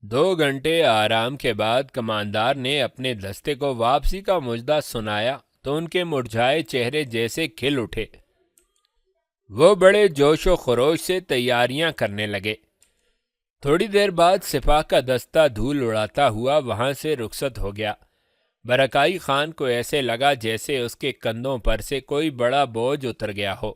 2 گھنٹے آرام کے بعد کماندار نے اپنے دستے کو واپسی کا مژدہ سنایا تو ان کے مرجھائے چہرے جیسے کھل اٹھے۔ وہ بڑے جوش و خروش سے تیاریاں کرنے لگے۔ تھوڑی دیر بعد سپاہ کا دستہ دھول اڑاتا ہوا وہاں سے رخصت ہو گیا۔ برکائی خان کو ایسے لگا جیسے اس کے کندھوں پر سے کوئی بڑا بوجھ اتر گیا ہو۔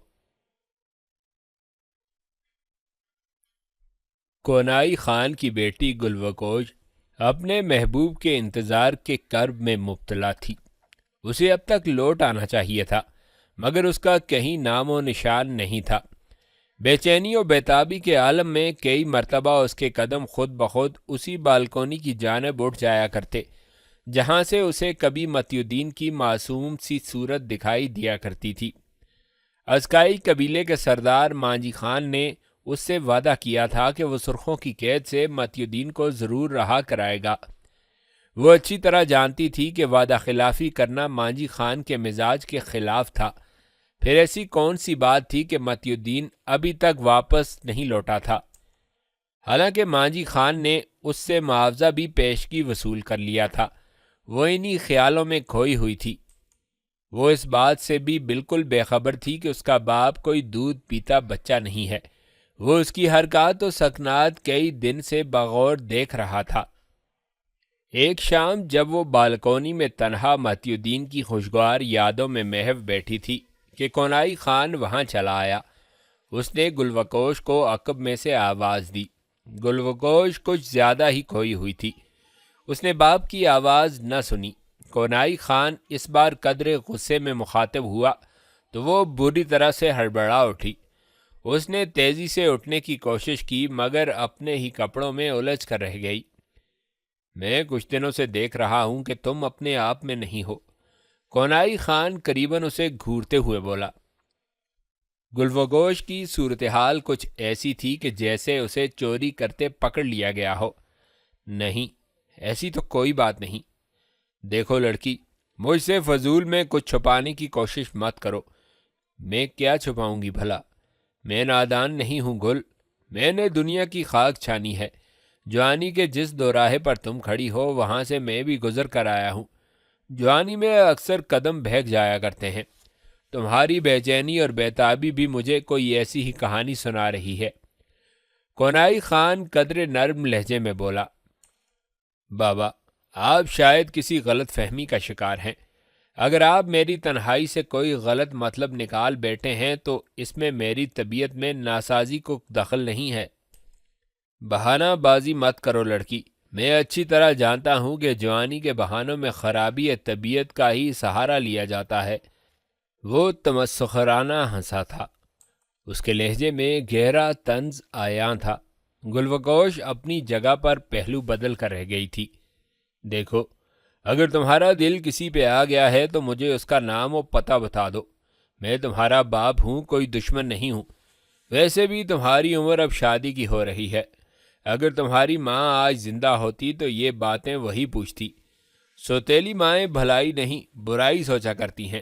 کونائی خان کی بیٹی گلوکوش اپنے محبوب کے انتظار کے کرب میں مبتلا تھی۔ اسے اب تک لوٹ آنا چاہیے تھا، مگر اس کا کہیں نام و نشان نہیں تھا۔ بے چینی و بیتابی کے عالم میں کئی مرتبہ اس کے قدم خود بخود اسی بالکونی کی جانب اٹھ جایا کرتے جہاں سے اسے کبھی متی الدین کی معصوم سی صورت دکھائی دیا کرتی تھی۔ ازکائی قبیلے کے سردار مانجی خان نے اس سے وعدہ کیا تھا کہ وہ سرخوں کی قید سے متی الدین کو ضرور رہا کرائے گا۔ وہ اچھی طرح جانتی تھی کہ وعدہ خلافی کرنا مانجی خان کے مزاج کے خلاف تھا۔ پھر ایسی کون سی بات تھی کہ متی الدین ابھی تک واپس نہیں لوٹا تھا؟ حالانکہ مانجی خان نے اس سے معاوضہ بھی پیشگی وصول کر لیا تھا۔ وہ انہی خیالوں میں کھوئی ہوئی تھی۔ وہ اس بات سے بھی بالکل بے خبر تھی کہ اس کا باپ کوئی دودھ پیتا بچہ نہیں ہے۔ وہ اس کی حرکات و سکنات کئی دن سے بغور دیکھ رہا تھا۔ ایک شام جب وہ بالکونی میں تنہا متی الدین کی خوشگوار یادوں میں محو بیٹھی تھی کہ کونائی خان وہاں چلا آیا۔ اس نے گلوکوش کو عقب میں سے آواز دی۔ گلوکوش کچھ زیادہ ہی کھوئی ہوئی تھی۔ اس نے باپ کی آواز نہ سنی۔ کونائی خان اس بار قدرے غصے میں مخاطب ہوا تو وہ بری طرح سے ہڑبڑا اٹھی۔ اس نے تیزی سے اٹھنے کی کوشش کی مگر اپنے ہی کپڑوں میں الجھ کر رہ گئی۔ میں کچھ دنوں سے دیکھ رہا ہوں کہ تم اپنے آپ میں نہیں ہو، کونائی خان قریباً اسے گھورتے ہوئے بولا۔ گلوکوش کی صورتحال کچھ ایسی تھی کہ جیسے اسے چوری کرتے پکڑ لیا گیا ہو۔ نہیں، ایسی تو کوئی بات نہیں۔ دیکھو لڑکی، مجھ سے فضول میں کچھ چھپانے کی کوشش مت کرو۔ میں کیا چھپاؤں گی بھلا؟ میں نادان نہیں ہوں گل۔ میں نے دنیا کی خاک چھانی ہے۔ جوانی کے جس دوراہے پر تم کھڑی ہو وہاں سے میں بھی گزر کر آیا ہوں۔ جوانی میں اکثر قدم بہک جایا کرتے ہیں۔ تمہاری بے چینی اور بیتابی بھی مجھے کوئی ایسی ہی کہانی سنا رہی ہے۔ کونائی خان قدرے نرم لہجے میں بولا۔ بابا، آپ شاید کسی غلط فہمی کا شکار ہیں۔ اگر آپ میری تنہائی سے کوئی غلط مطلب نکال بیٹھے ہیں تو اس میں میری طبیعت میں ناسازی کو دخل نہیں ہے۔ بہانہ بازی مت کرو لڑکی۔ میں اچھی طرح جانتا ہوں کہ جوانی کے بہانوں میں خرابی طبیعت کا ہی سہارا لیا جاتا ہے۔ وہ تمسخرانہ ہنسا تھا۔ اس کے لہجے میں گہرا طنز عیاں تھا۔ گلوکوش اپنی جگہ پر پہلو بدل کر رہ گئی تھی۔ دیکھو، اگر تمہارا دل کسی پہ آ گیا ہے تو مجھے اس کا نام و پتہ بتا دو۔ میں تمہارا باپ ہوں، کوئی دشمن نہیں ہوں۔ ویسے بھی تمہاری عمر اب شادی کی ہو رہی ہے۔ اگر تمہاری ماں آج زندہ ہوتی تو یہ باتیں وہی پوچھتی۔ سوتیلی مائیں بھلائی نہیں برائی سوچا کرتی ہیں۔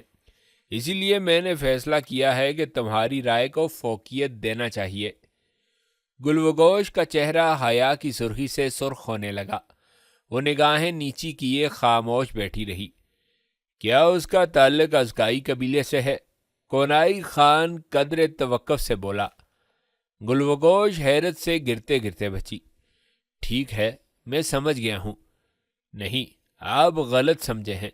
اسی لیے میں نے فیصلہ کیا ہے کہ تمہاری رائے کو فوقیت دینا چاہیے۔ گلوکوش کا چہرہ حیا کی سرخی سے سرخ ہونے لگا۔ وہ نگاہیں نیچی کیے خاموش بیٹھی رہی۔ کیا اس کا تعلق ازکائی قبیلے سے ہے؟ کونائی خان قدر توقف سے بولا۔ گلوکوش حیرت سے گرتے گرتے بچی۔ ٹھیک ہے، میں سمجھ گیا ہوں۔ نہیں، آپ غلط سمجھے ہیں۔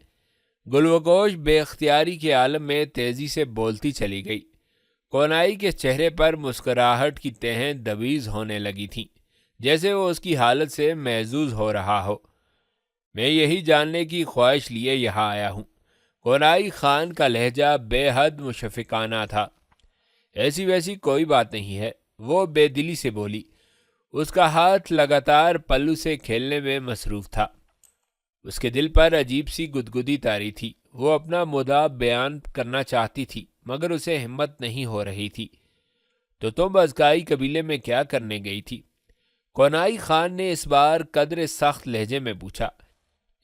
گلوکوش بے اختیاری کے عالم میں تیزی سے بولتی چلی گئی۔ کونائی کے چہرے پر مسکراہٹ کی تہیں دویز ہونے لگی تھیں، جیسے وہ اس کی حالت سے محظوظ ہو رہا ہو۔ میں یہی جاننے کی خواہش لیے یہاں آیا ہوں۔ کونائی خان کا لہجہ بے حد مشفقانہ تھا۔ ایسی ویسی کوئی بات نہیں ہے، وہ بے دلی سے بولی۔ اس کا ہاتھ لگاتار پلو سے کھیلنے میں مصروف تھا۔ اس کے دل پر عجیب سی گدگدی طاری تھی۔ وہ اپنا مدعا بیان کرنا چاہتی تھی مگر اسے ہمت نہیں ہو رہی تھی۔ تو تم ازکائی قبیلے میں کیا کرنے گئی تھی؟ کونائی خان نے اس بار قدر سخت لہجے میں پوچھا۔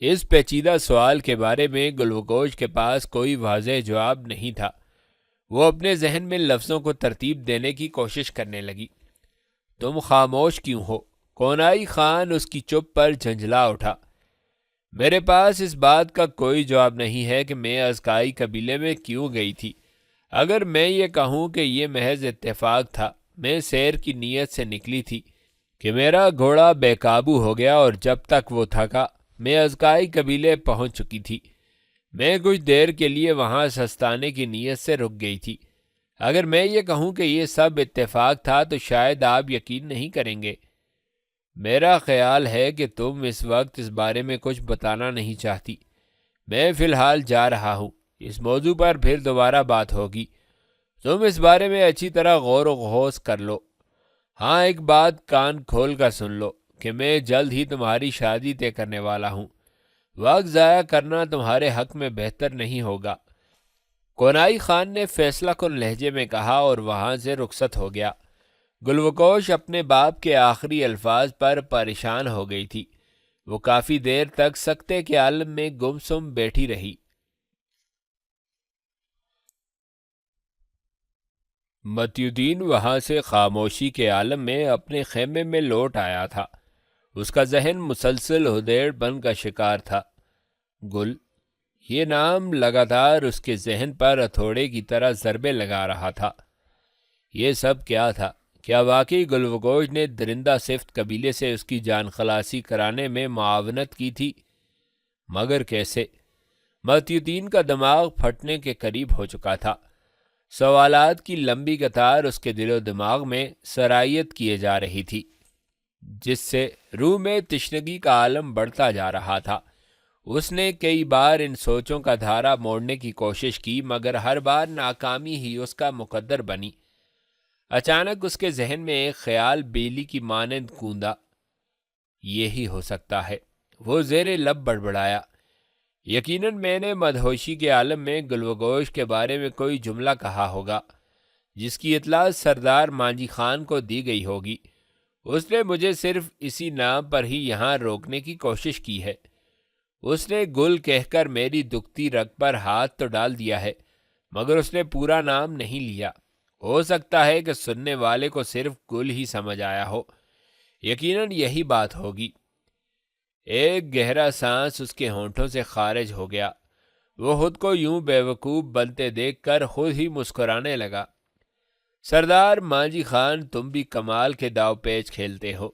اس پیچیدہ سوال کے بارے میں گلوکوش کے پاس کوئی واضح جواب نہیں تھا۔ وہ اپنے ذہن میں لفظوں کو ترتیب دینے کی کوشش کرنے لگی۔ تم خاموش کیوں ہو؟ کونائی خان اس کی چپ پر جھنجھلا اٹھا۔ میرے پاس اس بات کا کوئی جواب نہیں ہے کہ میں ازکائی قبیلے میں کیوں گئی تھی۔ اگر میں یہ کہوں کہ یہ محض اتفاق تھا، میں سیر کی نیت سے نکلی تھی کہ میرا گھوڑا بے قابو ہو گیا اور جب تک وہ تھکا میں ازکائی قبیلے پہنچ چکی تھی۔ میں کچھ دیر کے لیے وہاں سستانے کی نیت سے رک گئی تھی۔ اگر میں یہ کہوں کہ یہ سب اتفاق تھا تو شاید آپ یقین نہیں کریں گے۔ میرا خیال ہے کہ تم اس وقت اس بارے میں کچھ بتانا نہیں چاہتی۔ میں فی الحال جا رہا ہوں، اس موضوع پر پھر دوبارہ بات ہوگی۔ تم اس بارے میں اچھی طرح غور و خوض کر لو۔ ہاں، ایک بات کان کھول کر سن لو کہ میں جلد ہی تمہاری شادی طے کرنے والا ہوں۔ وقت ضائع کرنا تمہارے حق میں بہتر نہیں ہوگا۔ کونائی خان نے فیصلہ کن لہجے میں کہا اور وہاں سے رخصت ہو گیا۔ گلوکوش اپنے باپ کے آخری الفاظ پر پریشان ہو گئی تھی۔ وہ کافی دیر تک سکتے کے عالم میں گم سم بیٹھی رہی۔ متی الدین وہاں سے خاموشی کے عالم میں اپنے خیمے میں لوٹ آیا تھا۔ اس کا ذہن مسلسل ہدیڑ بن کا شکار تھا۔ گل، یہ نام لگاتار اس کے ذہن پر ہتھوڑے کی طرح ضربے لگا رہا تھا۔ یہ سب کیا تھا؟ کیا واقعی گلوکوش نے درندہ صفت قبیلے سے اس کی جان خلاصی کرانے میں معاونت کی تھی؟ مگر کیسے؟ متی الدین کا دماغ پھٹنے کے قریب ہو چکا تھا۔ سوالات کی لمبی قطار اس کے دل و دماغ میں سرایت کیے جا رہی تھی، جس سے روح میں تشنگی کا عالم بڑھتا جا رہا تھا۔ اس نے کئی بار ان سوچوں کا دھارا موڑنے کی کوشش کی، مگر ہر بار ناکامی ہی اس کا مقدر بنی۔ اچانک اس کے ذہن میں ایک خیال بیلی کی مانند کوندا۔ یہی ہو سکتا ہے، وہ زیر لب بڑبڑایا۔ یقیناً میں نے مدہوشی کے عالم میں گلوگوش کے بارے میں کوئی جملہ کہا ہوگا جس کی اطلاع سردار مانجی خان کو دی گئی ہوگی۔ اس نے مجھے صرف اسی نام پر ہی یہاں روکنے کی کوشش کی ہے۔ اس نے گل کہہ کر میری دکھتی رگ پر ہاتھ تو ڈال دیا ہے، مگر اس نے پورا نام نہیں لیا۔ ہو سکتا ہے کہ سننے والے کو صرف گل ہی سمجھ آیا ہو۔ یقیناً یہی بات ہوگی۔ ایک گہرا سانس اس کے ہونٹوں سے خارج ہو گیا۔ وہ خود کو یوں بیوقوف بنتے دیکھ کر خود ہی مسکرانے لگا۔ سردار مانجی خان، تم بھی کمال کے داؤ پیچ کھیلتے ہو۔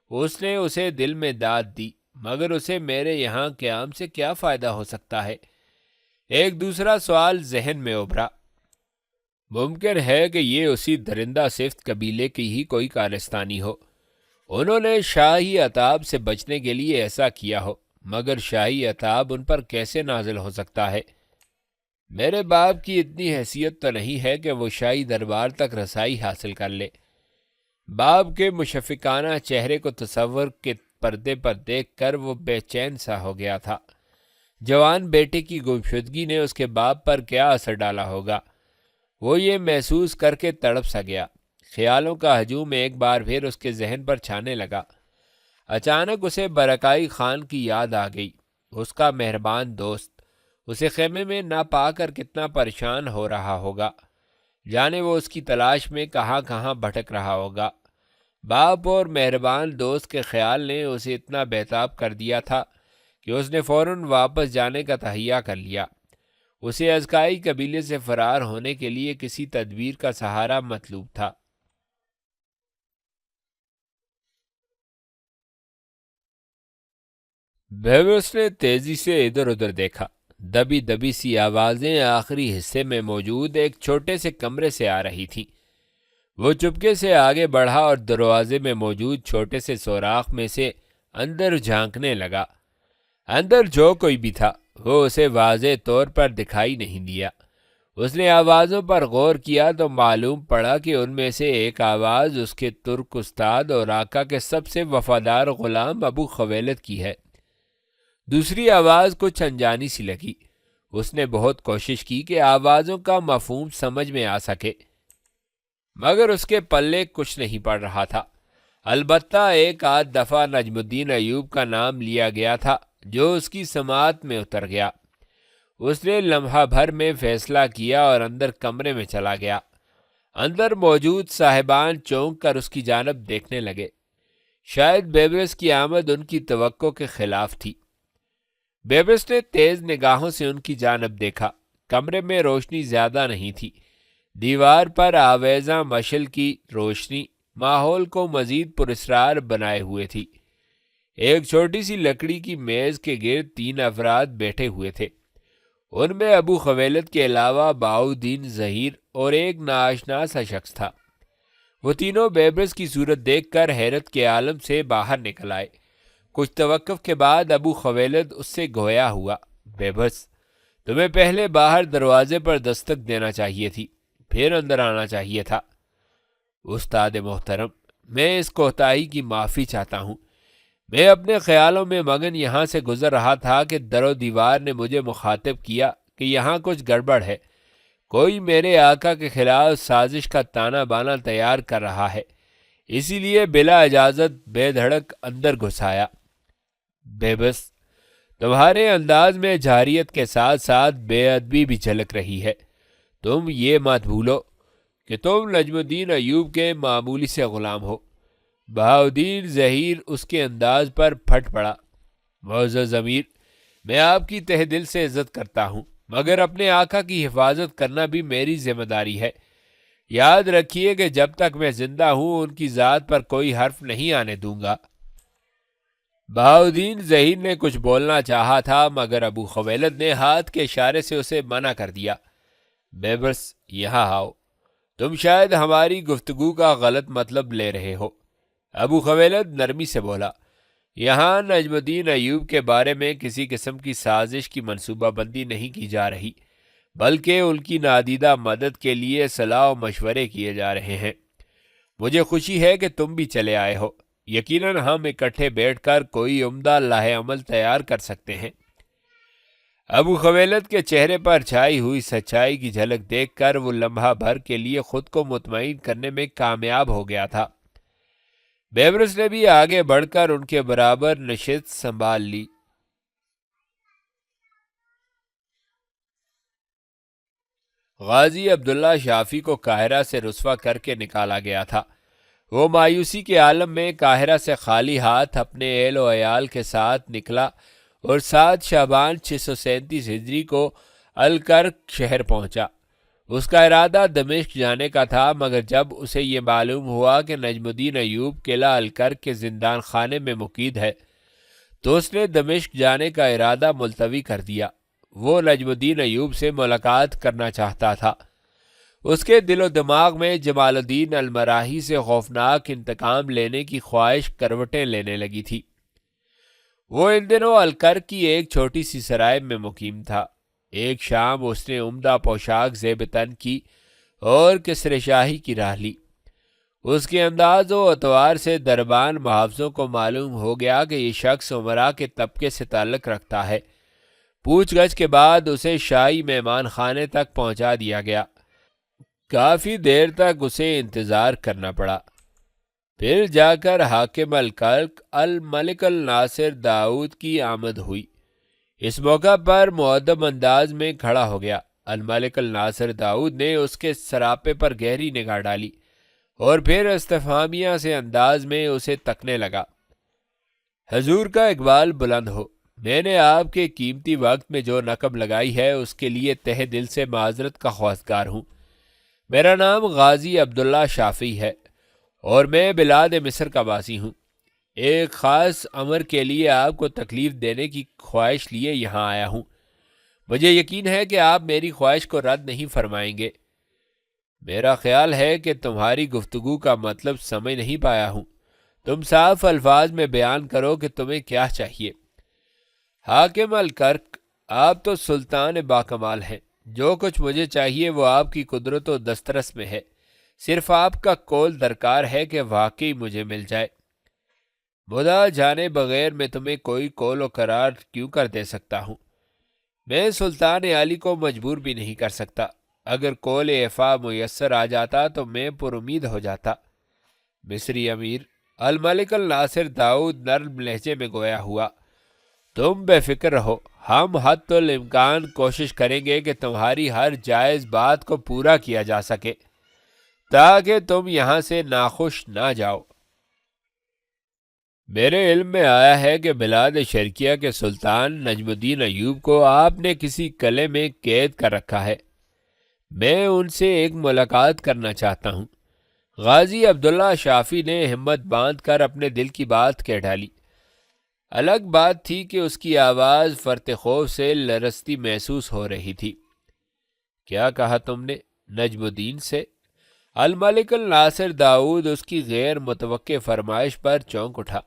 اس نے اسے دل میں داد دی، مگر اسے میرے یہاں قیام سے کیا فائدہ ہو سکتا ہے؟ ایک دوسرا سوال ذہن میں ابھرا۔ ممکن ہے کہ یہ اسی درندہ صفت قبیلے کی ہی کوئی کارستانی ہو۔ انہوں نے شاہی عتاب سے بچنے کے لیے ایسا کیا ہو، مگر شاہی عتاب ان پر کیسے نازل ہو سکتا ہے؟ میرے باپ کی اتنی حیثیت تو نہیں ہے کہ وہ شاہی دربار تک رسائی حاصل کر لے۔ باپ کے مشفقانہ چہرے کو تصور کے پردے پر دیکھ کر وہ بے چین سا ہو گیا تھا۔ جوان بیٹے کی گمشدگی نے اس کے باپ پر کیا اثر ڈالا ہوگا؟ وہ یہ محسوس کر کے تڑپ سا گیا۔ خیالوں کا ہجوم ایک بار پھر اس کے ذہن پر چھانے لگا۔ اچانک اسے برکائی خان کی یاد آ گئی۔ اس کا مہربان دوست اسے خیمے میں نہ پا کر کتنا پریشان ہو رہا ہوگا۔ جانے وہ اس کی تلاش میں کہاں کہاں بھٹک رہا ہوگا۔ باپ اور مہربان دوست کے خیال نے اسے اتنا بیتاب کر دیا تھا کہ اس نے فوراً واپس جانے کا تہیہ کر لیا۔ اسے ازکائی قبیلے سے فرار ہونے کے لیے کسی تدبیر کا سہارا مطلوب تھا۔ بیوس نے تیزی سے ادھر ادھر دیکھا۔ دبی دبی سی آوازیں آخری حصے میں موجود ایک چھوٹے سے کمرے سے آ رہی تھیں۔ وہ چپکے سے آگے بڑھا اور دروازے میں موجود چھوٹے سے سوراخ میں سے اندر جھانکنے لگا۔ اندر جو کوئی بھی تھا وہ اسے واضح طور پر دکھائی نہیں دیا۔ اس نے آوازوں پر غور کیا تو معلوم پڑا کہ ان میں سے ایک آواز اس کے ترک استاد اور آقا کے سب سے وفادار غلام ابو خویلد کی ہے۔ دوسری آواز کچھ انجانی سی لگی۔ اس نے بہت کوشش کی کہ آوازوں کا مفہوم سمجھ میں آ سکے، مگر اس کے پلے کچھ نہیں پڑ رہا تھا۔ البتہ ایک آدھ دفعہ نجم الدین ایوب کا نام لیا گیا تھا جو اس کی سماعت میں اتر گیا۔ اس نے لمحہ بھر میں فیصلہ کیا اور اندر کمرے میں چلا گیا۔ اندر موجود صاحبان چونک کر اس کی جانب دیکھنے لگے۔ شاید بیبرس کی آمد ان کی توقع کے خلاف تھی۔ بیبرس نے تیز نگاہوں سے ان کی جانب دیکھا۔ کمرے میں روشنی زیادہ نہیں تھی۔ دیوار پر آویزاں مشل کی روشنی ماحول کو مزید پراسرار بنائے ہوئے تھی۔ ایک چھوٹی سی لکڑی کی میز کے گرد 3 افراد بیٹھے ہوئے تھے۔ ان میں ابو خویلد کے علاوہ بہاؤالدین ظہیر اور ایک ناآشنا سا شخص تھا۔ وہ تینوں بیبرس کی صورت دیکھ کر حیرت کے عالم سے باہر نکل آئے۔ کچھ توقف کے بعد ابو خویلد اس سے گویا ہوا، بیبرس، تمہیں پہلے باہر دروازے پر دستک دینا چاہیے تھی، پھر اندر آنا چاہیے تھا۔ استاد محترم، میں اس کوتاہی کی معافی چاہتا ہوں۔ میں اپنے خیالوں میں مگن یہاں سے گزر رہا تھا کہ در و دیوار نے مجھے مخاطب کیا کہ یہاں کچھ گڑبڑ ہے، کوئی میرے آقا کے خلاف سازش کا تانا بانا تیار کر رہا ہے، اسی لیے بلا اجازت بے دھڑک اندر گھس آیا۔ بیبس، تمہارے انداز میں جارحیت کے ساتھ ساتھ بے ادبی بھی جھلک رہی ہے۔ تم یہ مت بھولو کہ تم نجم الدین ایوب کے معمولی سے غلام ہو۔ بہاؤالدین ظہیر اس کے انداز پر پھٹ پڑا۔ معزز امیر، میں آپ کی تہ دل سے عزت کرتا ہوں، مگر اپنے آقا کی حفاظت کرنا بھی میری ذمہ داری ہے۔ یاد رکھیے کہ جب تک میں زندہ ہوں ان کی ذات پر کوئی حرف نہیں آنے دوں گا۔ بہاؤالدین ظہیر نے کچھ بولنا چاہا تھا مگر ابو خویلد نے ہاتھ کے اشارے سے اسے منع کر دیا۔ بیبرس، یہاں آؤ، تم شاید ہماری گفتگو کا غلط مطلب لے رہے ہو۔ ابو خویلد نرمی سے بولا، یہاں نجم الدین ایوب کے بارے میں کسی قسم کی سازش کی منصوبہ بندی نہیں کی جا رہی، بلکہ ان کی نادیدہ مدد کے لیے صلاح و مشورے کیے جا رہے ہیں۔ مجھے خوشی ہے کہ تم بھی چلے آئے ہو۔ یقیناً ہم اکٹھے بیٹھ کر کوئی عمدہ لاہ عمل تیار کر سکتے ہیں۔ ابو خویلد کے چہرے پر چھائی ہوئی سچائی کی جھلک دیکھ کر وہ لمحہ بھر کے لیے خود کو مطمئن کرنے میں کامیاب ہو گیا تھا۔ بیبرس نے بھی آگے بڑھ کر ان کے برابر نشست سنبھال لی۔ غازی عبداللہ شافی کو قاہرہ سے رسوا کر کے نکالا گیا تھا۔ وہ مایوسی کے عالم میں قاہرہ سے خالی ہاتھ اپنے اہل و عیال کے ساتھ نکلا اور 7 شعبان 637 ہجری کو الکرک شہر پہنچا۔ اس کا ارادہ دمشق جانے کا تھا، مگر جب اسے یہ معلوم ہوا کہ نجم الدین ایوب قلعہ الکرک کے زندان خانے میں مقید ہے تو اس نے دمشق جانے کا ارادہ ملتوی کر دیا۔ وہ نجم الدین ایوب سے ملاقات کرنا چاہتا تھا۔ اس کے دل و دماغ میں جمال الدین المراحی سے خوفناک انتقام لینے کی خواہش کروٹیں لینے لگی تھی۔ وہ ان دنوں الکرک کی ایک چھوٹی سی سرائے میں مقیم تھا۔ ایک شام اس نے عمدہ پوشاک زیب تن کی اور کسر شاہی کی راہ لی۔ اس کے انداز و اطوار سے دربان محافظوں کو معلوم ہو گیا کہ یہ شخص امراء کے طبقے سے تعلق رکھتا ہے۔ پوچھ گچھ کے بعد اسے شاہی مہمان خانے تک پہنچا دیا گیا۔ کافی دیر تک اسے انتظار کرنا پڑا، پھر جا کر حاکم الکرک الملک الناصر داؤد کی آمد ہوئی۔ اس موقع پر مؤدب انداز میں کھڑا ہو گیا۔ الملک الناصر داؤد نے اس کے سراپے پر گہری نگاہ ڈالی اور پھر استفہامیہ سے انداز میں اسے تکنے لگا۔ حضور کا اقبال بلند ہو، میں نے آپ کے قیمتی وقت میں جو نقب لگائی ہے اس کے لیے تہ دل سے معذرت کا خواستگار ہوں۔ میرا نام غازی عبداللہ شافی ہے اور میں بلاد مصر کا باسی ہوں۔ ایک خاص امر کے لیے آپ کو تکلیف دینے کی خواہش لیے یہاں آیا ہوں۔ مجھے یقین ہے کہ آپ میری خواہش کو رد نہیں فرمائیں گے۔ میرا خیال ہے کہ تمہاری گفتگو کا مطلب سمجھ نہیں پایا ہوں۔ تم صاف الفاظ میں بیان کرو کہ تمہیں کیا چاہیے۔ حاکم الکرک، آپ تو سلطان باکمال ہیں۔ جو کچھ مجھے چاہیے وہ آپ کی قدرت و دسترس میں ہے۔ صرف آپ کا قول درکار ہے کہ واقعی مجھے مل جائے۔ خدا جانے بغیر میں تمہیں کوئی قول و قرار کیوں کر دے سکتا ہوں؟ میں سلطان عالی کو مجبور بھی نہیں کر سکتا۔ اگر قول اعفا میسر آ جاتا تو میں پر امید ہو جاتا۔ مصری امیر الملک الناصر داؤد نرم لہجے میں گویا ہوا، تم بے فکر رہو، ہم حتی الامکان کوشش کریں گے کہ تمہاری ہر جائز بات کو پورا کیا جا سکے تاکہ تم یہاں سے ناخوش نہ جاؤ۔ میرے علم میں آیا ہے کہ بلاد شرقیہ کے سلطان نجم الدین ایوب کو آپ نے کسی قلعے میں قید کر رکھا ہے۔ میں ان سے ایک ملاقات کرنا چاہتا ہوں۔ غازی عبداللہ شافی نے ہمت باندھ کر اپنے دل کی بات کہہ ڈالی۔ الگ بات تھی کہ اس کی آواز فرط خوف سے لرزتی محسوس ہو رہی تھی۔ کیا کہا تم نے؟ نجم الدین سے؟ الملک الناصر داؤد اس کی غیر متوقع فرمائش پر چونک اٹھا۔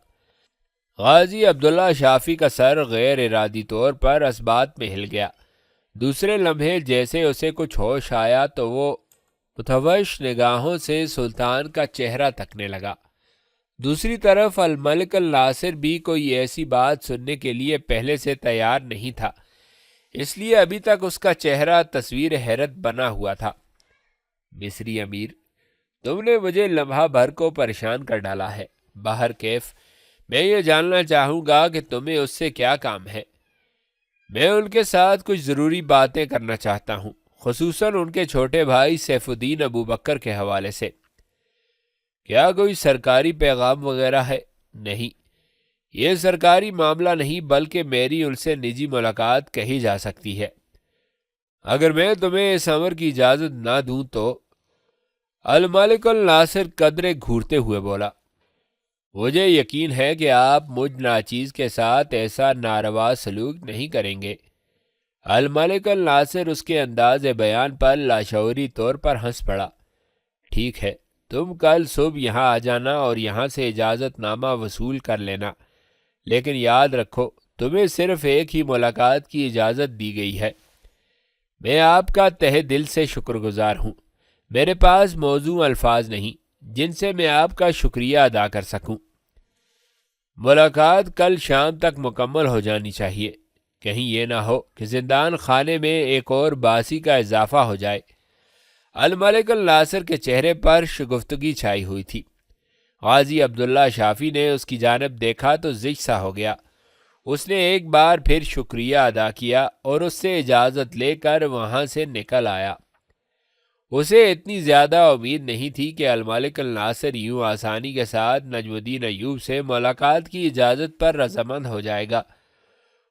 غازی عبداللہ شافی کا سر غیر ارادی طور پر اس بات میں ہل گیا۔ دوسرے لمحے جیسے اسے کچھ ہوش آیا تو وہ متوش نگاہوں سے سلطان کا چہرہ تکنے لگا۔ دوسری طرف الملک الناصر بھی کوئی ایسی بات سننے کے لیے پہلے سے تیار نہیں تھا، اس لیے ابھی تک اس کا چہرہ تصویر حیرت بنا ہوا تھا۔ مصری امیر، تم نے مجھے لمحہ بھر کو پریشان کر ڈالا ہے۔ باہر کیف، میں یہ جاننا چاہوں گا کہ تمہیں اس سے کیا کام ہے؟ میں ان کے ساتھ کچھ ضروری باتیں کرنا چاہتا ہوں، خصوصاً ان کے چھوٹے بھائی سیف الدین ابو بکر کے حوالے سے۔ کیا کوئی سرکاری پیغام وغیرہ ہے؟ نہیں، یہ سرکاری معاملہ نہیں بلکہ میری ان سے نجی ملاقات کہی جا سکتی ہے۔ اگر میں تمہیں اس امر کی اجازت نہ دوں تو؟ الملک الناصر قدرے گھورتے ہوئے بولا۔ مجھے یقین ہے کہ آپ مجھ ناچیز کے ساتھ ایسا ناروا سلوک نہیں کریں گے۔ الملک الناصر اس کے انداز بیان پر لاشعوری طور پر ہنس پڑا۔ ٹھیک ہے، تم کل صبح یہاں آ جانا اور یہاں سے اجازت نامہ وصول کر لینا، لیکن یاد رکھو تمہیں صرف ایک ہی ملاقات کی اجازت دی گئی ہے۔ میں آپ کا تہہ دل سے شکر گزار ہوں۔ میرے پاس موزوں الفاظ نہیں جن سے میں آپ کا شکریہ ادا کر سکوں۔ ملاقات کل شام تک مکمل ہو جانی چاہیے، کہیں یہ نہ ہو کہ زندان خانے میں ایک اور باسی کا اضافہ ہو جائے۔ الملک الناصر کے چہرے پر شگفتگی چھائی ہوئی تھی۔ غازی عبداللہ شافی نے اس کی جانب دیکھا تو زج سا ہو گیا۔ اس نے ایک بار پھر شکریہ ادا کیا اور اس سے اجازت لے کر وہاں سے نکل آیا۔ اسے اتنی زیادہ امید نہیں تھی کہ الملک الناصر یوں آسانی کے ساتھ نجم الدین ایوب سے ملاقات کی اجازت پر رضامند ہو جائے گا۔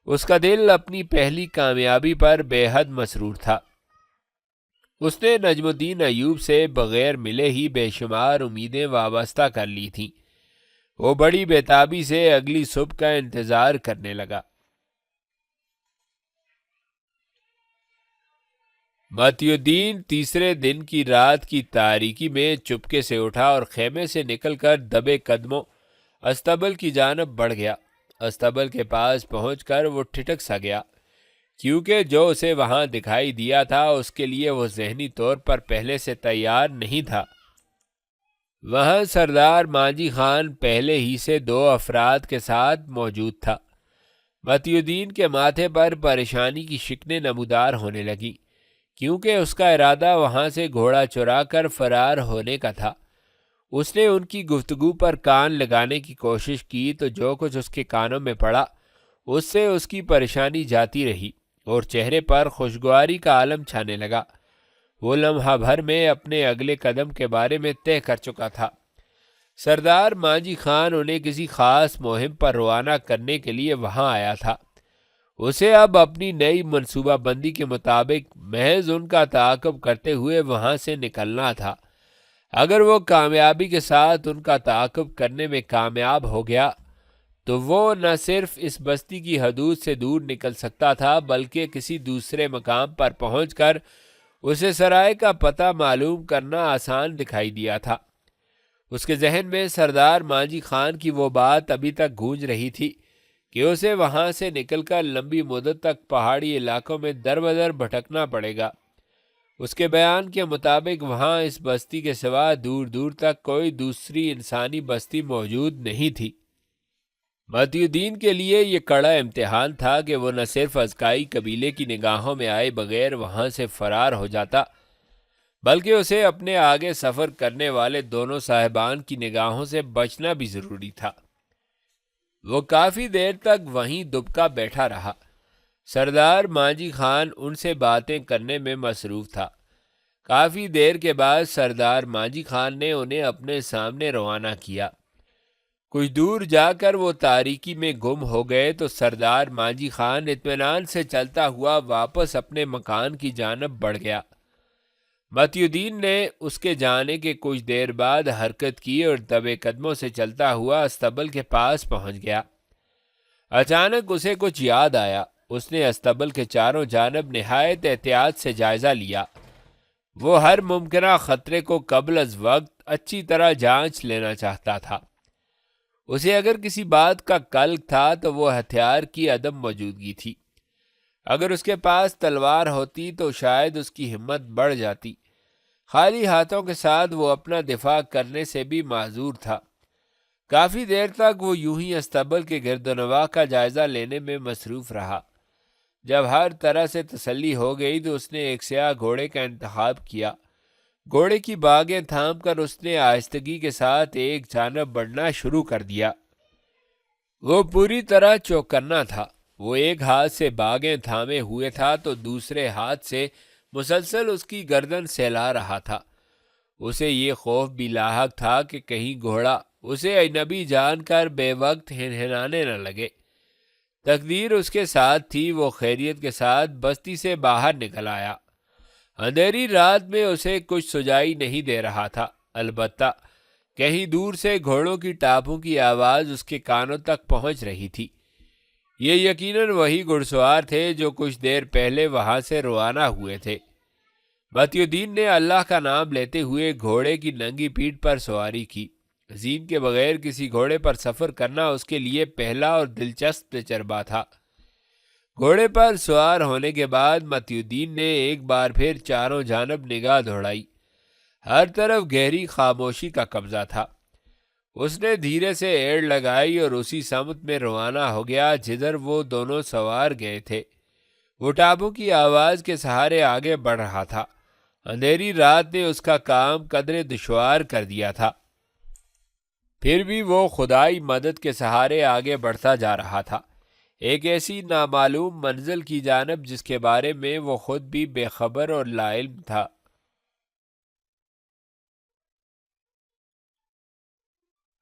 اس کا دل اپنی پہلی کامیابی پر بے حد مسرور تھا۔ اس نے نجم الدین ایوب سے بغیر ملے ہی بے شمار امیدیں وابستہ کر لی تھیں۔ وہ بڑی بےتابی سے اگلی صبح کا انتظار کرنے لگا۔ متی الدین تیسرے دن کی رات کی تاریکی میں چپکے سے اٹھا اور خیمے سے نکل کر دبے قدموں استبل کی جانب بڑھ گیا۔ استبل کے پاس پہنچ کر وہ ٹھٹک سا گیا، کیونکہ جو اسے وہاں دکھائی دیا تھا اس کے لیے وہ ذہنی طور پر پہلے سے تیار نہیں تھا۔ وہاں سردار مانجی خان پہلے ہی سے 2 افراد کے ساتھ موجود تھا۔ متی الدین کے ماتھے پر پریشانی کی شکنیں نمودار ہونے لگیں، کیونکہ اس کا ارادہ وہاں سے گھوڑا چرا کر فرار ہونے کا تھا۔ اس نے ان کی گفتگو پر کان لگانے کی کوشش کی تو جو کچھ اس کے کانوں میں پڑا اس سے اس کی پریشانی جاتی رہی اور چہرے پر خوشگواری کا عالم چھانے لگا۔ وہ لمحہ بھر میں اپنے اگلے قدم کے بارے میں طے کر چکا تھا۔ سردار مانجی خان انہیں کسی خاص مہم پر روانہ کرنے کے لیے وہاں آیا تھا۔ اسے اب اپنی نئی منصوبہ بندی کے مطابق محض ان کا تعاقب کرتے ہوئے وہاں سے نکلنا تھا۔ اگر وہ کامیابی کے ساتھ ان کا تعاقب کرنے میں کامیاب ہو گیا تو وہ نہ صرف اس بستی کی حدود سے دور نکل سکتا تھا بلکہ کسی دوسرے مقام پر پہنچ کر اسے سرائے کا پتہ معلوم کرنا آسان دکھائی دیا تھا۔ اس کے ذہن میں سردار مانجی خان کی وہ بات ابھی تک گونج رہی تھی کہ اسے وہاں سے نکل کر لمبی مدت تک پہاڑی علاقوں میں در بدر بھٹکنا پڑے گا۔ اس کے بیان کے مطابق وہاں اس بستی کے سوا دور دور تک کوئی دوسری انسانی بستی موجود نہیں تھی۔ متی الدین کے لیے یہ کڑا امتحان تھا کہ وہ نہ صرف ازکائی قبیلے کی نگاہوں میں آئے بغیر وہاں سے فرار ہو جاتا بلکہ اسے اپنے آگے سفر کرنے والے دونوں صاحبان کی نگاہوں سے بچنا بھی ضروری تھا۔ وہ کافی دیر تک وہیں دبکا بیٹھا رہا۔ سردار مانجی خان ان سے باتیں کرنے میں مصروف تھا۔ کافی دیر کے بعد سردار مانجی خان نے انہیں اپنے سامنے روانہ کیا۔ کچھ دور جا کر وہ تاریکی میں گم ہو گئے تو سردار مانجی خان اطمینان سے چلتا ہوا واپس اپنے مکان کی جانب بڑھ گیا۔ متی الدین نے اس کے جانے کے کچھ دیر بعد حرکت کی اور دبے قدموں سے چلتا ہوا استبل کے پاس پہنچ گیا۔ اچانک اسے کچھ یاد آیا۔ اس نے استبل کے چاروں جانب نہایت احتیاط سے جائزہ لیا۔ وہ ہر ممکنہ خطرے کو قبل از وقت اچھی طرح جانچ لینا چاہتا تھا۔ اسے اگر کسی بات کا قلق تھا تو وہ ہتھیار کی عدم موجودگی تھی۔ اگر اس کے پاس تلوار ہوتی تو شاید اس کی ہمت بڑھ جاتی۔ خالی ہاتھوں کے ساتھ وہ اپنا دفاع کرنے سے بھی معذور تھا۔ کافی دیر تک وہ یوں ہی استبل کے گرد و نواح کا جائزہ لینے میں مصروف رہا۔ جب ہر طرح سے تسلی ہو گئی تو اس نے ایک سیاہ گھوڑے کا انتخاب کیا۔ گھوڑے کی باگیں تھام کر اس نے آہستگی کے ساتھ ایک جانب بڑھنا شروع کر دیا۔ وہ پوری طرح چوکنا تھا۔ وہ ایک ہاتھ سے باگیں تھامے ہوئے تھا تو دوسرے ہاتھ سے مسلسل اس کی گردن سہلا رہا تھا۔ اسے یہ خوف بھی لاحق تھا کہ کہیں گھوڑا اسے اجنبی جان کر بے وقت ہنہنانے نہ لگے۔ تقدیر اس کے ساتھ تھی۔ وہ خیریت کے ساتھ بستی سے باہر نکل آیا۔ اندھیری رات میں اسے کچھ سجائی نہیں دے رہا تھا، البتہ کہیں دور سے گھوڑوں کی ٹاپوں کی آواز اس کے کانوں تک پہنچ رہی تھی۔ یہ یقیناً وہی گھڑ سوار تھے جو کچھ دیر پہلے وہاں سے روانہ ہوئے تھے۔ متی الدین نے اللہ کا نام لیتے ہوئے گھوڑے کی ننگی پیٹھ پر سواری کی۔ زین کے بغیر کسی گھوڑے پر سفر کرنا اس کے لیے پہلا اور دلچسپ تجربہ تھا۔ گھوڑے پر سوار ہونے کے بعد متی الدین نے ایک بار پھر چاروں جانب نگاہ دوڑائی۔ ہر طرف گہری خاموشی کا قبضہ تھا۔ اس نے دھیرے سے ایڑ لگائی اور اسی سمت میں روانہ ہو گیا جدھر وہ دونوں سوار گئے تھے۔ وہ ٹاپوں کی آواز کے سہارے آگے بڑھ رہا تھا۔ اندھیری رات نے اس کا کام قدرے دشوار کر دیا تھا، پھر بھی وہ خدائی مدد کے سہارے آگے بڑھتا جا رہا تھا، ایک ایسی نامعلوم منزل کی جانب جس کے بارے میں وہ خود بھی بے خبر اور لا علم تھا۔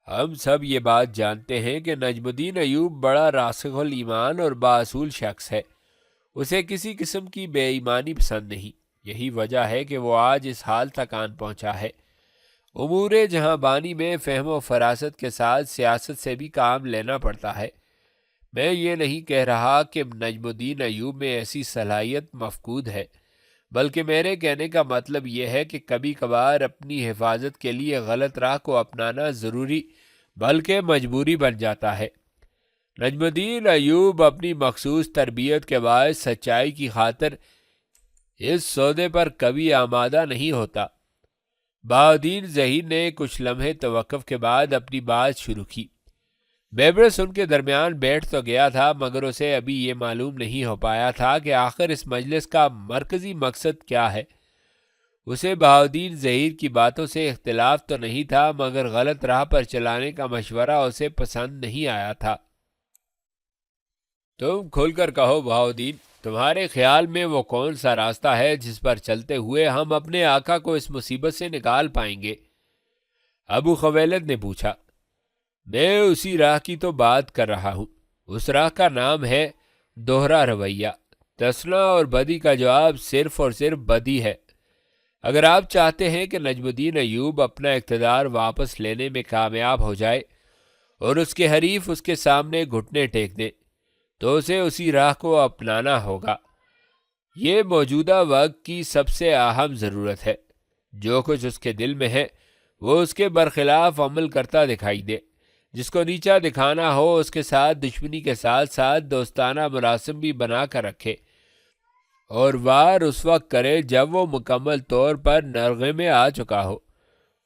ہم سب یہ بات جانتے ہیں کہ نجم الدین ایوب بڑا راسخ الایمان اور بااصول شخص ہے۔ اسے کسی قسم کی بے ایمانی پسند نہیں۔ یہی وجہ ہے کہ وہ آج اس حال تک آن پہنچا ہے۔ امور جہاں بانی میں فہم و فراست کے ساتھ سیاست سے بھی کام لینا پڑتا ہے۔ میں یہ نہیں کہہ رہا کہ نجم الدین ایوب میں ایسی صلاحیت مفقود ہے، بلکہ میرے کہنے کا مطلب یہ ہے کہ کبھی کبھار اپنی حفاظت کے لیے غلط راہ کو اپنانا ضروری بلکہ مجبوری بن جاتا ہے۔ نجم الدین ایوب اپنی مخصوص تربیت کے باعث سچائی کی خاطر اس سودے پر کبھی آمادہ نہیں ہوتا۔ بہاؤالدین ظہیر نے کچھ لمحے توقف کے بعد اپنی بات شروع کی۔ بیبرس ان کے درمیان بیٹھ تو گیا تھا، مگر اسے ابھی یہ معلوم نہیں ہو پایا تھا کہ آخر اس مجلس کا مرکزی مقصد کیا ہے۔ اسے بہاؤالدین ظہیر کی باتوں سے اختلاف تو نہیں تھا، مگر غلط راہ پر چلانے کا مشورہ اسے پسند نہیں آیا تھا۔ تم کھل کر کہو بہاؤالدین، تمہارے خیال میں وہ کون سا راستہ ہے جس پر چلتے ہوئے ہم اپنے آقا کو اس مصیبت سے نکال پائیں گے؟ ابو خویلد نے پوچھا۔ میں اسی راہ کی تو بات کر رہا ہوں۔ اس راہ کا نام ہے دوہرا رویہ۔ تسنا اور بدی کا جواب صرف اور صرف بدی ہے۔ اگر آپ چاہتے ہیں کہ نجم الدین ایوب اپنا اقتدار واپس لینے میں کامیاب ہو جائے اور اس کے حریف اس کے سامنے گھٹنے ٹیک دیں تو اسے اسی راہ کو اپنانا ہوگا۔ یہ موجودہ وقت کی سب سے اہم ضرورت ہے۔ جو کچھ اس کے دل میں ہے وہ اس کے برخلاف عمل کرتا دکھائی دے۔ جس کو نیچا دکھانا ہو اس کے ساتھ دشمنی کے ساتھ ساتھ دوستانہ مراسم بھی بنا کر رکھے، اور وار اس وقت کرے جب وہ مکمل طور پر نرغے میں آ چکا ہو۔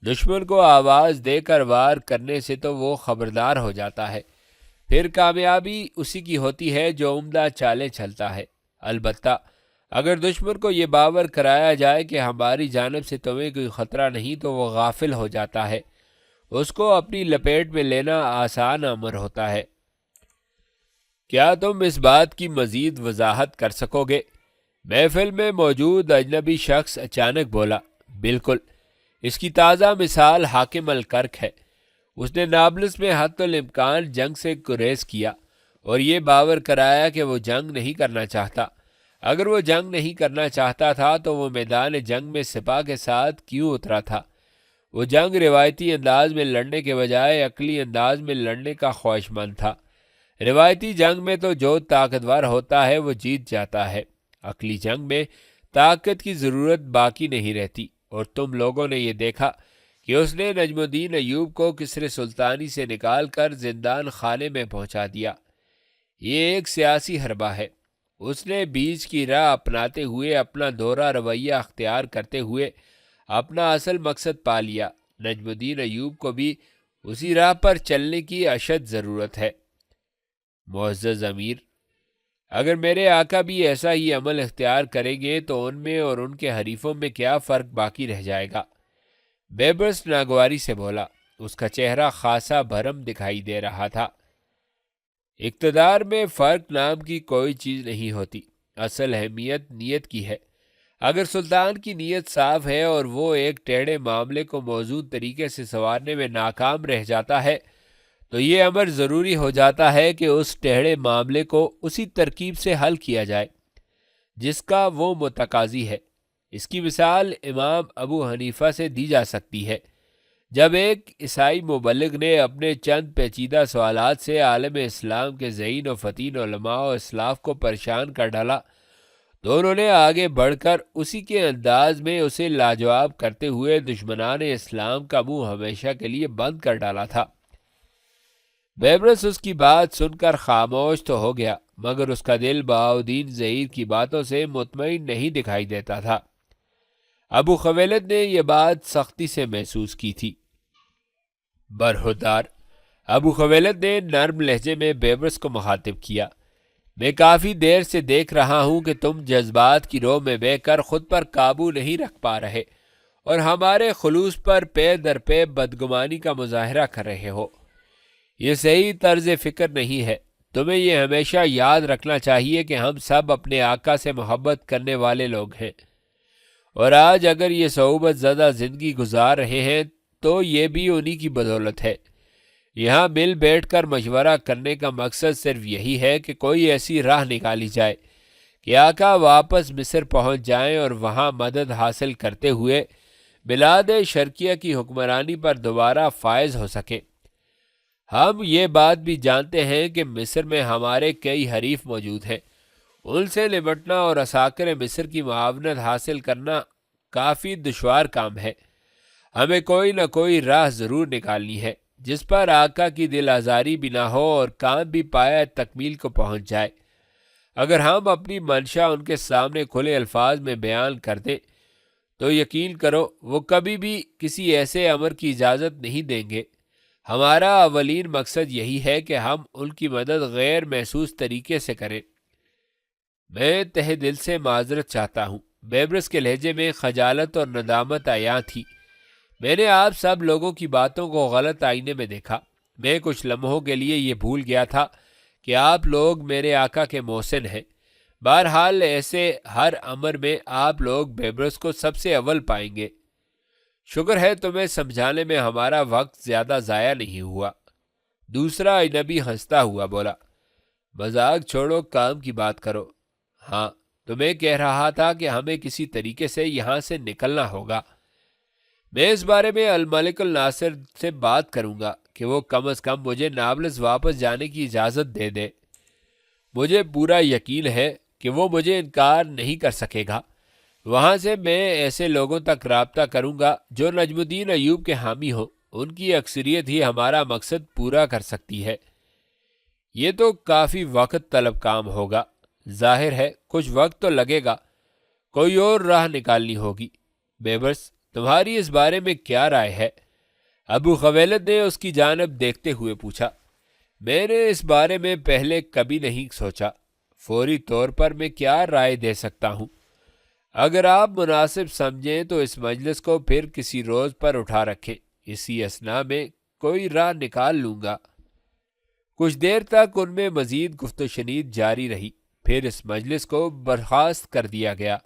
دشمن کو آواز دے کر وار کرنے سے تو وہ خبردار ہو جاتا ہے، پھر کامیابی اسی کی ہوتی ہے جو عمدہ چالیں چلتا ہے۔ البتہ اگر دشمن کو یہ باور کرایا جائے کہ ہماری جانب سے تمہیں کوئی خطرہ نہیں تو وہ غافل ہو جاتا ہے۔ اس کو اپنی لپیٹ میں لینا آسان امر ہوتا ہے۔ کیا تم اس بات کی مزید وضاحت کر سکو گے؟ محفل میں موجود اجنبی شخص اچانک بولا۔ بالکل، اس کی تازہ مثال حاکم الکرک ہے۔ اس نے نابلس میں حتی الامکان جنگ سے گریز کیا اور یہ باور کرایا کہ وہ جنگ نہیں کرنا چاہتا۔ اگر وہ جنگ نہیں کرنا چاہتا تھا تو وہ میدان جنگ میں سپاہ کے ساتھ کیوں اترا تھا؟ وہ جنگ روایتی انداز میں لڑنے کے بجائے عقلی انداز میں لڑنے کا خواہشمند تھا۔ روایتی جنگ میں تو جو طاقتور ہوتا ہے وہ جیت جاتا ہے، عقلی جنگ میں طاقت کی ضرورت باقی نہیں رہتی، اور تم لوگوں نے یہ دیکھا کہ اس نے نجم الدین ایوب کو کسر سلطانی سے نکال کر زندان خانے میں پہنچا دیا۔ یہ ایک سیاسی حربہ ہے۔ اس نے بیچ کی راہ اپناتے ہوئے اپنا دورہ رویہ اختیار کرتے ہوئے اپنا اصل مقصد پا لیا۔ نجم الدین ایوب کو بھی اسی راہ پر چلنے کی اشد ضرورت ہے۔ معزز امیر، اگر میرے آقا بھی ایسا ہی عمل اختیار کریں گے تو ان میں اور ان کے حریفوں میں کیا فرق باقی رہ جائے گا؟ بیبرس ناگواری سے بولا۔ اس کا چہرہ خاصا بھرم دکھائی دے رہا تھا۔ اقتدار میں فرق نام کی کوئی چیز نہیں ہوتی، اصل اہمیت نیت کی ہے۔ اگر سلطان کی نیت صاف ہے اور وہ ایک ٹیڑھے معاملے کو موزوں طریقے سے سنوارنے میں ناکام رہ جاتا ہے تو یہ امر ضروری ہو جاتا ہے کہ اس ٹیڑھے معاملے کو اسی ترکیب سے حل کیا جائے جس کا وہ متقاضی ہے۔ اس کی مثال امام ابو حنیفہ سے دی جا سکتی ہے۔ جب ایک عیسائی مبلغ نے اپنے چند پیچیدہ سوالات سے عالم اسلام کے ذہین و فطین علماء و اسلاف کو پریشان کر ڈالا تو انہوں نے آگے بڑھ کر اسی کے انداز میں اسے لاجواب کرتے ہوئے دشمنان اسلام کا منہ ہمیشہ کے لیے بند کر ڈالا تھا۔ بیبرس اس کی بات سن کر خاموش تو ہو گیا، مگر اس کا دل بہاؤدین ظہیر کی باتوں سے مطمئن نہیں دکھائی دیتا تھا۔ ابو خویلد نے یہ بات سختی سے محسوس کی تھی۔ برہودار، ابو خویلد نے نرم لہجے میں بیبرس کو مخاطب کیا، میں کافی دیر سے دیکھ رہا ہوں کہ تم جذبات کی رو میں بہہ کر خود پر قابو نہیں رکھ پا رہے اور ہمارے خلوص پر پے در پے بدگمانی کا مظاہرہ کر رہے ہو۔ یہ صحیح طرز فکر نہیں ہے۔ تمہیں یہ ہمیشہ یاد رکھنا چاہیے کہ ہم سب اپنے آقا سے محبت کرنے والے لوگ ہیں، اور آج اگر یہ صعوبت زدہ زندگی گزار رہے ہیں تو یہ بھی انہی کی بدولت ہے۔ یہاں مل بیٹھ کر مشورہ کرنے کا مقصد صرف یہی ہے کہ کوئی ایسی راہ نکالی جائے کہ آقا واپس مصر پہنچ جائیں اور وہاں مدد حاصل کرتے ہوئے بلاد شرقیہ کی حکمرانی پر دوبارہ فائز ہو سکیں۔ ہم یہ بات بھی جانتے ہیں کہ مصر میں ہمارے کئی حریف موجود ہیں، ان سے نمٹنا اور عساکر مصر کی معاونت حاصل کرنا کافی دشوار کام ہے۔ ہمیں کوئی نہ کوئی راہ ضرور نکالنی ہے جس پر آقا کی دل آزاری بھی نہ ہو اور کام بھی پایہ تکمیل کو پہنچ جائے۔ اگر ہم اپنی منشا ان کے سامنے کھلے الفاظ میں بیان کر دیں تو یقین کرو وہ کبھی بھی کسی ایسے امر کی اجازت نہیں دیں گے۔ ہمارا اولین مقصد یہی ہے کہ ہم ان کی مدد غیر محسوس طریقے سے کریں۔ میں تہ دل سے معذرت چاہتا ہوں۔ بیبرس کے لہجے میں خجالت اور ندامت عیاں تھی۔ میں نے آپ سب لوگوں کی باتوں کو غلط آئینے میں دیکھا۔ میں کچھ لمحوں کے لیے یہ بھول گیا تھا کہ آپ لوگ میرے آقا کے محسن ہیں۔ بہرحال ایسے ہر امر میں آپ لوگ بیبرس کو سب سے اول پائیں گے۔ شکر ہے تمہیں سمجھانے میں ہمارا وقت زیادہ ضائع نہیں ہوا۔ دوسرا اجنبی ہنستا ہوا بولا، مذاق چھوڑو، کام کی بات کرو۔ ہاں، تو میں کہہ رہا تھا کہ ہمیں کسی طریقے سے یہاں سے نکلنا ہوگا۔ میں اس بارے میں الملک الناصر سے بات کروں گا کہ وہ کم از کم مجھے نابلس واپس جانے کی اجازت دے دے۔ مجھے پورا یقین ہے کہ وہ مجھے انکار نہیں کر سکے گا۔ وہاں سے میں ایسے لوگوں تک رابطہ کروں گا جو نجم الدین ایوب کے حامی ہوں۔ ان کی اکثریت ہی ہمارا مقصد پورا کر سکتی ہے۔ یہ تو کافی وقت طلب کام ہوگا۔ ظاہر ہے کچھ وقت تو لگے گا، کوئی اور راہ نکالنی ہوگی۔ بیبرس، تمہاری اس بارے میں کیا رائے ہے؟ ابو خویلد نے اس کی جانب دیکھتے ہوئے پوچھا۔ میں نے اس بارے میں پہلے کبھی نہیں سوچا۔ فوری طور پر میں کیا رائے دے سکتا ہوں؟ اگر آپ مناسب سمجھیں تو اس مجلس کو پھر کسی روز پر اٹھا رکھیں، اسی اثنا میں کوئی راہ نکال لوں گا۔ کچھ دیر تک ان میں مزید گفت و شنید جاری رہی، پھر اس مجلس کو برخاست کر دیا گیا۔